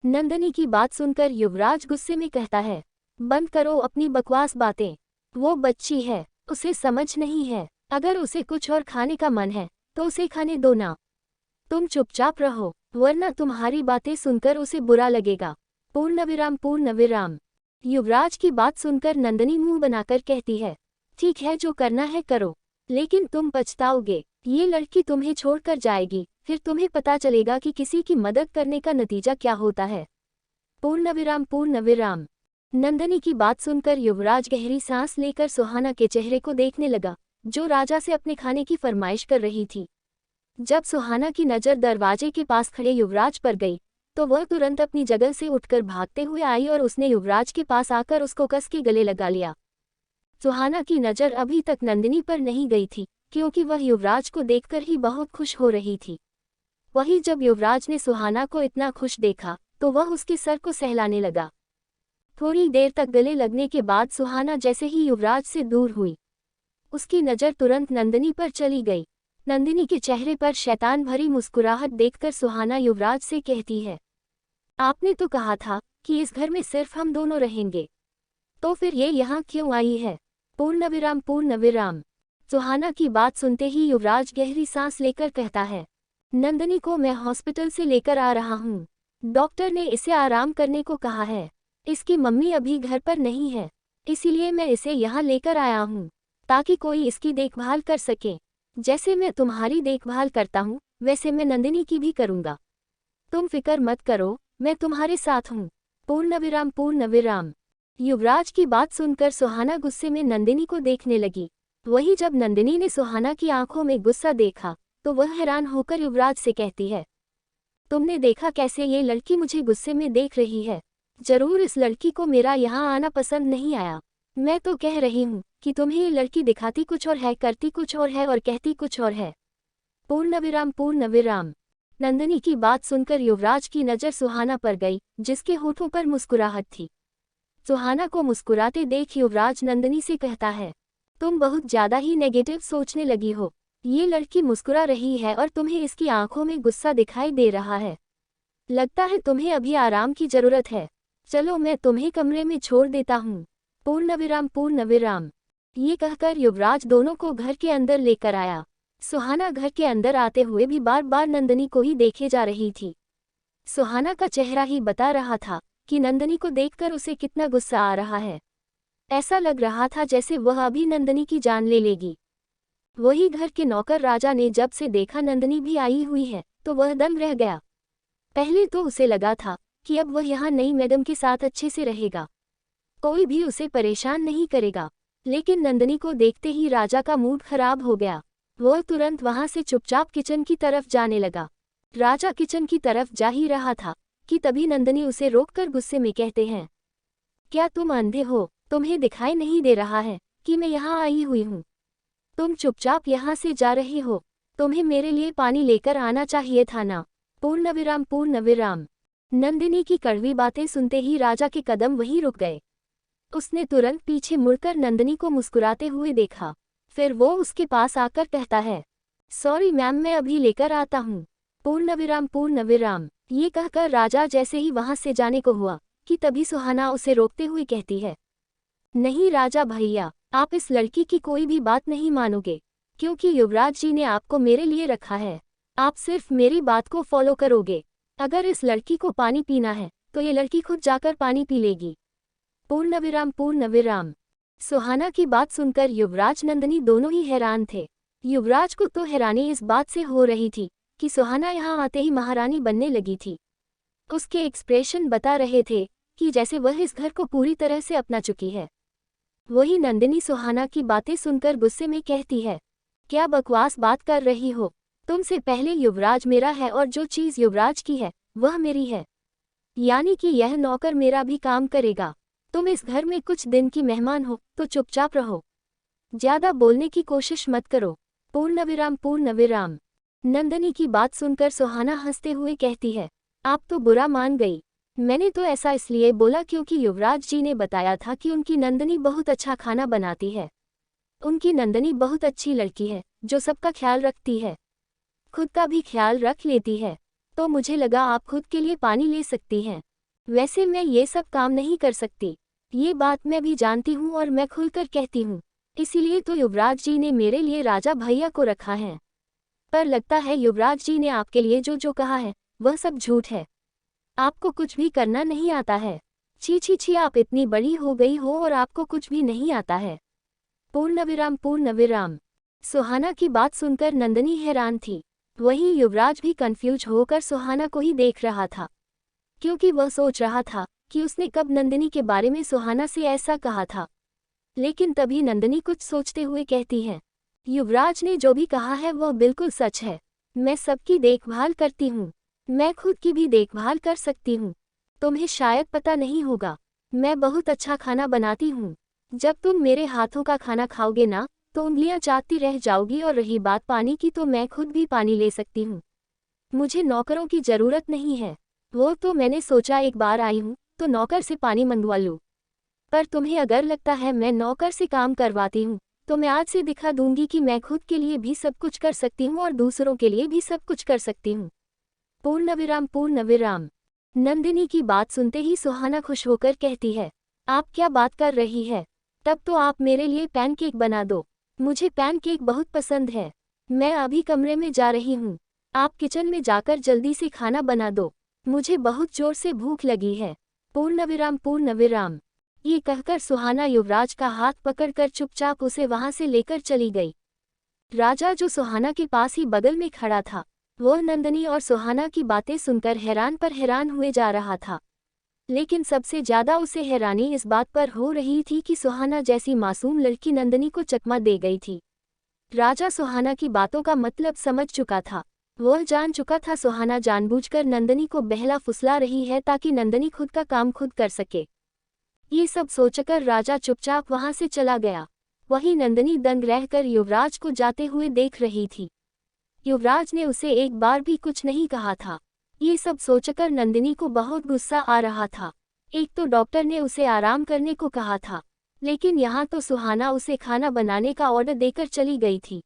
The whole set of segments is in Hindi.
नंदिनी की बात सुनकर युवराज गुस्से में कहता है, बंद करो अपनी बकवास बातें। वो बच्ची है, उसे समझ नहीं है। अगर उसे कुछ और खाने का मन है तो उसे खाने दो ना। तुम चुपचाप रहो, वरना तुम्हारी बातें सुनकर उसे बुरा लगेगा। पूर्ण विराम। युवराज की बात सुनकर नंदिनी मुंह बनाकर कहती है, ठीक है, जो करना है करो, लेकिन तुम पछताओगे। ये लड़की तुम्हें छोड़कर जाएगी, फिर तुम्हें पता चलेगा कि किसी की मदद करने का नतीजा क्या होता है। पूर्ण विराम। नंदिनी की बात सुनकर युवराज गहरी सांस लेकर सुहाना के चेहरे को देखने लगा, जो राजा से अपने खाने की फरमाइश कर रही थी। जब सुहाना की नज़र दरवाजे के पास खड़े युवराज पर गई, तो वह तुरंत अपनी जगह से उठकर भागते हुए आई और उसने युवराज के पास आकर उसको कस के गले लगा लिया। सुहाना की नज़र अभी तक नंदिनी पर नहीं गई थी, क्योंकि वह युवराज को देखकर ही बहुत खुश हो रही थी। वहीं जब युवराज ने सुहाना को इतना खुश देखा तो वह उसके सर को सहलाने लगा। थोड़ी देर तक गले लगने के बाद सुहाना जैसे ही युवराज से दूर हुई, उसकी नज़र तुरंत नंदिनी पर चली गई। नंदिनी के चेहरे पर शैतान भरी मुस्कुराहट देखकर सुहाना युवराज से कहती है, आपने तो कहा था कि इस घर में सिर्फ हम दोनों रहेंगे, तो फिर ये यहाँ क्यों आई है। पूर्ण विराम। सुहाना की बात सुनते ही युवराज गहरी सांस लेकर कहता है, नंदिनी को मैं हॉस्पिटल से लेकर आ रहा हूँ। डॉक्टर ने इसे आराम करने को कहा है। इसकी मम्मी अभी घर पर नहीं है, इसीलिए मैं इसे यहाँ लेकर आया हूँ, ताकि कोई इसकी देखभाल कर सके। जैसे मैं तुम्हारी देखभाल करता हूँ, वैसे मैं नंदिनी की भी करूँगा। तुम फिक्र मत करो, मैं तुम्हारे साथ हूँ। पूर्ण विराम। युवराज की बात सुनकर सुहाना गुस्से में नंदिनी को देखने लगी। वही जब नंदिनी ने सुहाना की आंखों में गुस्सा देखा तो वह हैरान होकर युवराज से कहती है, तुमने देखा कैसे ये लड़की मुझे गुस्से में देख रही है। जरूर इस लड़की को मेरा यहाँ आना पसंद नहीं आया। मैं तो कह रही हूँ कि तुम्हें ये लड़की दिखाती कुछ और है, करती कुछ और है और कहती कुछ और है। पूर्ण विराम। नंदिनी की बात सुनकर युवराज की नज़र सुहाना पर गई, जिसके होठों पर मुस्कुराहट थी। सुहाना को मुस्कुराते देख युवराज नंदिनी से कहता है, तुम बहुत ज़्यादा ही नेगेटिव सोचने लगी हो। ये लड़की मुस्कुरा रही है और तुम्हें इसकी आंखों में गुस्सा दिखाई दे रहा है। लगता है तुम्हें अभी आराम की ज़रूरत है। चलो मैं तुम्हें कमरे में छोड़ देता हूँ। पूर्ण विराम। ये कहकर युवराज दोनों को घर के अंदर लेकर आया। सुहाना घर के अंदर आते हुए भी बार बार नंदिनी को ही देखे जा रही थी। सुहाना का चेहरा ही बता रहा था कि नंदिनी को देखकर उसे कितना गुस्सा आ रहा है। ऐसा लग रहा था जैसे वह अभी नंदिनी की जान ले लेगी। वही घर के नौकर राजा ने जब से देखा नंदिनी भी आई हुई है तो वह दंग रह गया। पहले तो उसे लगा था कि अब वह यहाँ नई मैडम के साथ अच्छे से रहेगा, कोई भी उसे परेशान नहीं करेगा, लेकिन नंदिनी को देखते ही राजा का मूड खराब हो गया। वह तुरंत वहां से चुपचाप किचन की तरफ जाने लगा। राजा किचन की तरफ जा ही रहा था कि तभी नंदिनी उसे रोककर गुस्से में कहते हैं, क्या तुम अंधे हो? तुम्हें दिखाई नहीं दे रहा है कि मैं यहाँ आई हुई हूँ? तुम चुपचाप यहाँ से जा रहे हो। तुम्हें मेरे लिए पानी लेकर आना चाहिए था ना। पूर्ण विराम। नंदिनी की कड़वी बातें सुनते ही राजा के कदम वहीं रुक गए। उसने तुरंत पीछे मुड़कर नंदिनी को मुस्कुराते हुए देखा। फिर वो उसके पास आकर कहता है, सॉरी मैम, मैं अभी लेकर आता हूँ। पूर्ण विराम। ये कहकर राजा जैसे ही वहां से जाने को हुआ कि तभी सुहाना उसे रोकते हुए कहती है, नहीं राजा भैया, आप इस लड़की की कोई भी बात नहीं मानोगे, क्योंकि युवराज जी ने आपको मेरे लिए रखा है। आप सिर्फ मेरी बात को फॉलो करोगे। अगर इस लड़की को पानी पीना है तो ये लड़की खुद जाकर पानी पी लेगी। पूर्ण विराम। सुहाना की बात सुनकर युवराज नंदिनी दोनों ही हैरान थे। युवराज को तो हैरानी इस बात से हो रही थी कि सुहाना यहाँ आते ही महारानी बनने लगी थी। उसके एक्सप्रेशन बता रहे थे कि जैसे वह इस घर को पूरी तरह से अपना चुकी है। वही नंदिनी सुहाना की बातें सुनकर गुस्से में कहती है, क्या बकवास बात कर रही हो? तुमसे पहले युवराज मेरा है और जो चीज़ युवराज की है वह मेरी है, यानी कि यह नौकर मेरा भी काम करेगा। तुम इस घर में कुछ दिन की मेहमान हो तो चुपचाप रहो, ज़्यादा बोलने की कोशिश मत करो। पूर्ण विराम। नंदिनी की बात सुनकर सुहाना हंसते हुए कहती है, आप तो बुरा मान गई। मैंने तो ऐसा इसलिए बोला क्योंकि युवराज जी ने बताया था कि उनकी नंदिनी बहुत अच्छा खाना बनाती है। उनकी नंदिनी बहुत अच्छी लड़की है जो सबका ख्याल रखती है, खुद का भी ख्याल रख लेती है। तो मुझे लगा आप खुद के लिए पानी ले सकती हैं। वैसे मैं ये सब काम नहीं कर सकती। ये बात मैं भी जानती हूँ और मैं खुलकर कहती हूँ। इसीलिए तो युवराज जी ने मेरे लिए राजा भैया को रखा है। पर लगता है युवराज जी ने आपके लिए जो जो कहा है वह सब झूठ है। आपको कुछ भी करना नहीं आता है। छी छी छी, आप इतनी बड़ी हो गई हो और आपको कुछ भी नहीं आता है। पूर्णविराम पूर्णविराम। सुहाना की बात सुनकर नंदिनी हैरान थी। वहीं युवराज भी कंफ्यूज होकर सुहाना को ही देख रहा था, क्योंकि वह सोच रहा था कि उसने कब नंदिनी के बारे में सुहाना से ऐसा कहा था। लेकिन तभी नंदिनी कुछ सोचते हुए कहती है, युवराज ने जो भी कहा है वह बिल्कुल सच है। मैं सबकी देखभाल करती हूँ। मैं खुद की भी देखभाल कर सकती हूँ। तुम्हें शायद पता नहीं होगा, मैं बहुत अच्छा खाना बनाती हूँ। जब तुम मेरे हाथों का खाना खाओगे ना, तो उंगलियां चाटती रह जाओगी। और रही बात पानी की, तो मैं खुद भी पानी ले सकती हूँ। मुझे नौकरों की जरूरत नहीं है। वो तो मैंने सोचा एक बार आई हूँ तो नौकर से पानी मंगवा लूँ। पर तुम्हें अगर लगता है मैं नौकर से काम करवाती हूँ, तो मैं आज से दिखा दूंगी कि मैं खुद के लिए भी सब कुछ कर सकती हूँ और दूसरों के लिए भी सब कुछ कर सकती हूँ। पूर्णविराम पूर्णविराम। नंदिनी की बात सुनते ही सुहाना खुश होकर कहती है, आप क्या बात कर रही है? तब तो आप मेरे लिए पैनकेक बना दो। मुझे पैनकेक बहुत पसंद है। मैं अभी कमरे में जा रही हूँ। आप किचन में जाकर जल्दी से खाना बना दो। मुझे बहुत जोर से भूख लगी है। पूर्णविराम पूर्णविराम। ये कहकर सुहाना युवराज का हाथ पकड़कर चुपचाप उसे वहां से लेकर चली गई। राजा जो सुहाना के पास ही बगल में खड़ा था, वह नंदिनी और सुहाना की बातें सुनकर हैरान पर हैरान हुए जा रहा था। लेकिन सबसे ज्यादा उसे हैरानी इस बात पर हो रही थी कि सुहाना जैसी मासूम लड़की नंदिनी को चकमा दे गई थी। राजा सुहाना की बातों का मतलब समझ चुका था। वह जान चुका था सुहाना जानबूझकर नंदिनी को बहला फुसला रही है ताकि नंदिनी खुद का काम खुद कर सके। ये सब सोचकर राजा चुपचाप वहां से चला गया। वहीं नंदिनी दंग रहकर युवराज को जाते हुए देख रही थी। युवराज ने उसे एक बार भी कुछ नहीं कहा था। ये सब सोचकर नंदिनी को बहुत गुस्सा आ रहा था। एक तो डॉक्टर ने उसे आराम करने को कहा था, लेकिन यहाँ तो सुहाना उसे खाना बनाने का ऑर्डर देकर चली गई थी।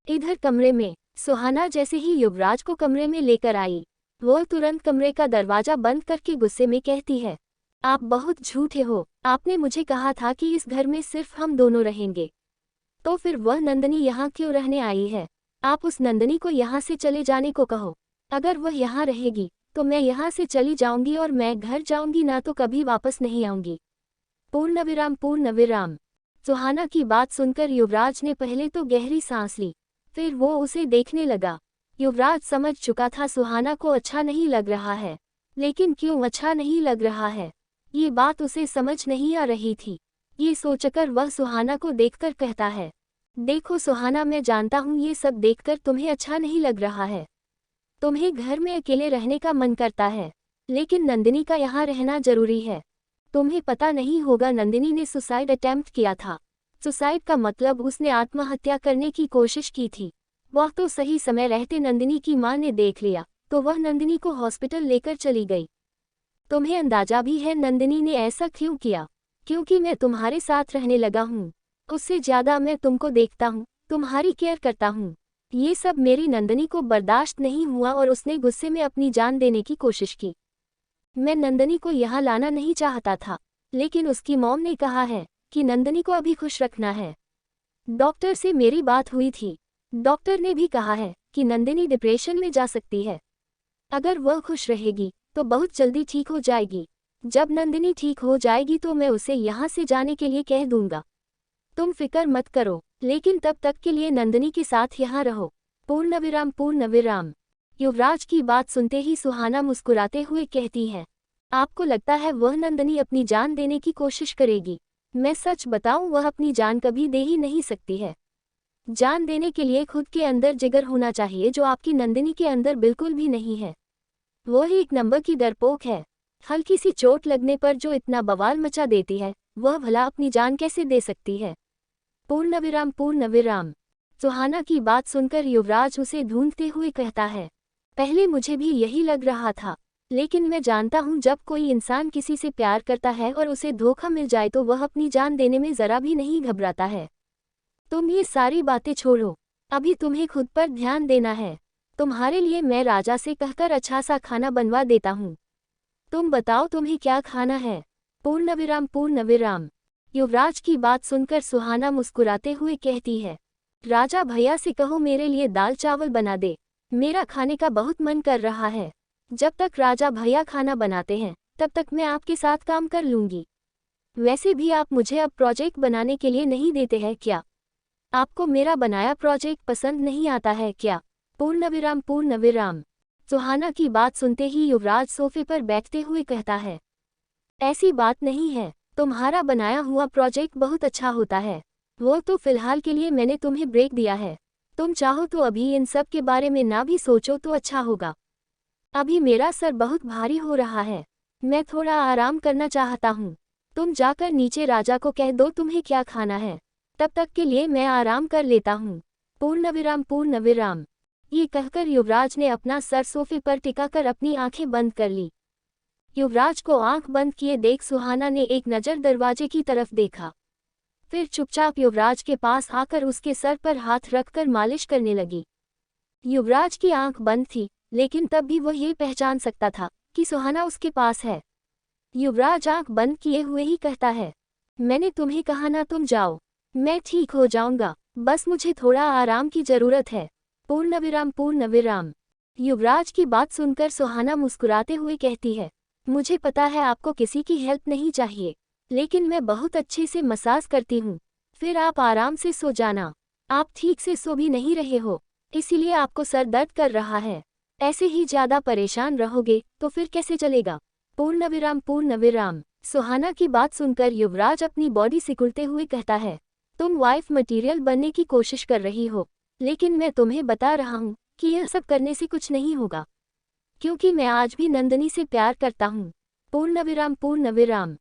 इधर कमरे में सुहाना जैसे ही युवराज को कमरे में लेकर आई, वह तुरंत कमरे का दरवाजा बंद करके गुस्से में कहती है, आप बहुत झूठे हो। आपने मुझे कहा था कि इस घर में सिर्फ हम दोनों रहेंगे। तो फिर वह नंदिनी यहाँ क्यों रहने आई है? आप उस नंदिनी को यहाँ से चले जाने को कहो। अगर वह यहाँ रहेगी तो मैं यहाँ से चली जाऊंगी और मैं घर जाऊंगी, ना तो कभी वापस नहीं आऊंगी। पूर्णविराम पूर्णविराम। सुहाना की बात सुनकर युवराज ने पहले तो गहरी सांस ली, फिर वो उसे देखने लगा। युवराज समझ चुका था सुहाना को अच्छा नहीं लग रहा है, लेकिन क्यों अच्छा नहीं लग रहा है, ये बात उसे समझ नहीं आ रही थी। ये सोचकर वह सुहाना को देखकर कहता है, देखो सुहाना, मैं जानता हूँ ये सब देखकर तुम्हें अच्छा नहीं लग रहा है। तुम्हें घर में अकेले रहने का मन करता है, लेकिन नंदिनी का यहाँ रहना जरूरी है। तुम्हें पता नहीं होगा, नंदिनी ने सुसाइड अटेम्प्ट किया था। सुसाइड का मतलब उसने आत्महत्या करने की कोशिश की थी। वह तो सही समय रहते नंदिनी की मां ने देख लिया, तो वह नंदिनी को हॉस्पिटल लेकर चली गई। तुम्हें अंदाजा भी है नंदिनी ने ऐसा क्यों किया? क्योंकि मैं तुम्हारे साथ रहने लगा हूँ। उससे ज्यादा मैं तुमको देखता हूँ, तुम्हारी केयर करता हूँ। ये सब मेरी नंदिनी को बर्दाश्त नहीं हुआ और उसने गुस्से में अपनी जान देने की कोशिश की। मैं नंदिनी को यहाँ लाना नहीं चाहता था, लेकिन उसकी मॉम ने कहा है कि नंदिनी को अभी खुश रखना है। डॉक्टर से मेरी बात हुई थी। डॉक्टर ने भी कहा है कि नंदिनी डिप्रेशन में जा सकती है। अगर वह खुश रहेगी तो बहुत जल्दी ठीक हो जाएगी। जब नंदिनी ठीक हो जाएगी तो मैं उसे यहाँ से जाने के लिए कह दूंगा। तुम फिक्र मत करो, लेकिन तब तक के लिए नंदिनी के साथ यहाँ रहो। पूर्णविराम पूर्णविराम। युवराज की बात सुनते ही सुहाना मुस्कुराते हुए कहती है, आपको लगता है वह नंदिनी अपनी जान देने की कोशिश करेगी? मैं सच बताऊं, वह अपनी जान कभी दे ही नहीं सकती है। जान देने के लिए खुद के अंदर जिगर होना चाहिए, जो आपकी नंदिनी के अंदर बिल्कुल भी नहीं है। वह एक नंबर की डरपोक है। हल्की सी चोट लगने पर जो इतना बवाल मचा देती है, वह भला अपनी जान कैसे दे सकती है? पूर्णविराम पूर्णविराम। सुहाना की बात सुनकर युवराज उसे ढूंढते हुए कहता है, पहले मुझे भी यही लग रहा था, लेकिन मैं जानता हूँ जब कोई इंसान किसी से प्यार करता है और उसे धोखा मिल जाए तो वह अपनी जान देने में जरा भी नहीं घबराता है। तुम ये सारी बातें छोड़ो, अभी तुम्हें खुद पर ध्यान देना है। तुम्हारे लिए मैं राजा से कहकर अच्छा सा खाना बनवा देता हूँ। तुम बताओ तुम्हें क्या खाना है? पूर्ण विराम। युवराज की बात सुनकर सुहाना मुस्कुराते हुए कहती है, राजा भैया से कहो मेरे लिए दाल चावल बना दे, मेरा खाने का बहुत मन कर रहा है। जब तक राजा भैया खाना बनाते हैं तब तक मैं आपके साथ काम कर लूंगी। वैसे भी आप मुझे अब प्रोजेक्ट बनाने के लिए नहीं देते हैं क्या? आपको मेरा बनाया प्रोजेक्ट पसंद नहीं आता है क्या? पूर्ण विराम। सुहाना की बात सुनते ही युवराज सोफे पर बैठते हुए कहता है, ऐसी बात नहीं है, तुम्हारा बनाया हुआ प्रोजेक्ट बहुत अच्छा होता है। वो तो फिलहाल के लिए मैंने तुम्हें ब्रेक दिया है। तुम चाहो तो अभी इन सब के बारे में ना भी सोचो तो अच्छा होगा। अभी मेरा सर बहुत भारी हो रहा है, मैं थोड़ा आराम करना चाहता हूँ। तुम जाकर नीचे राजा को कह दो तुम्हें क्या खाना है, तब तक के लिए मैं आराम कर लेता हूँ। पूर्ण विराम। ये कहकर युवराज ने अपना सर सोफे पर टिकाकर अपनी आंखें बंद कर ली। युवराज को आंख बंद किए देख सुहाना ने एक नज़र दरवाजे की तरफ देखा, फिर चुपचाप युवराज के पास आकर उसके सर पर हाथ रखकर मालिश करने लगी। युवराज की आंख बंद थी, लेकिन तब भी वो ये पहचान सकता था कि सुहाना उसके पास है। युवराज आंख बंद किए हुए ही कहता है, मैंने तुम्हें कहा ना तुम जाओ, मैं ठीक हो जाऊंगा, बस मुझे थोड़ा आराम की जरूरत है। पूर्ण विराम। युवराज की बात सुनकर सुहाना मुस्कुराते हुए कहती है, मुझे पता है आपको किसी की हेल्प नहीं चाहिए, लेकिन मैं बहुत अच्छे से मसाज करती हूँ, फिर आप आराम से सो जाना। आप ठीक से सो भी नहीं रहे हो, इसीलिए आपको सर दर्द कर रहा है। ऐसे ही ज़्यादा परेशान रहोगे तो फिर कैसे चलेगा? पूर्ण विराम। सुहाना की बात सुनकर युवराज अपनी बॉडी सिकुड़ते हुए कहता है, तुम वाइफ मटीरियल बनने की कोशिश कर रही हो, लेकिन मैं तुम्हें बता रहा हूँ कि यह सब करने से कुछ नहीं होगा, क्योंकि मैं आज भी नंदनी से प्यार करता हूँ। पूर्ण विराम।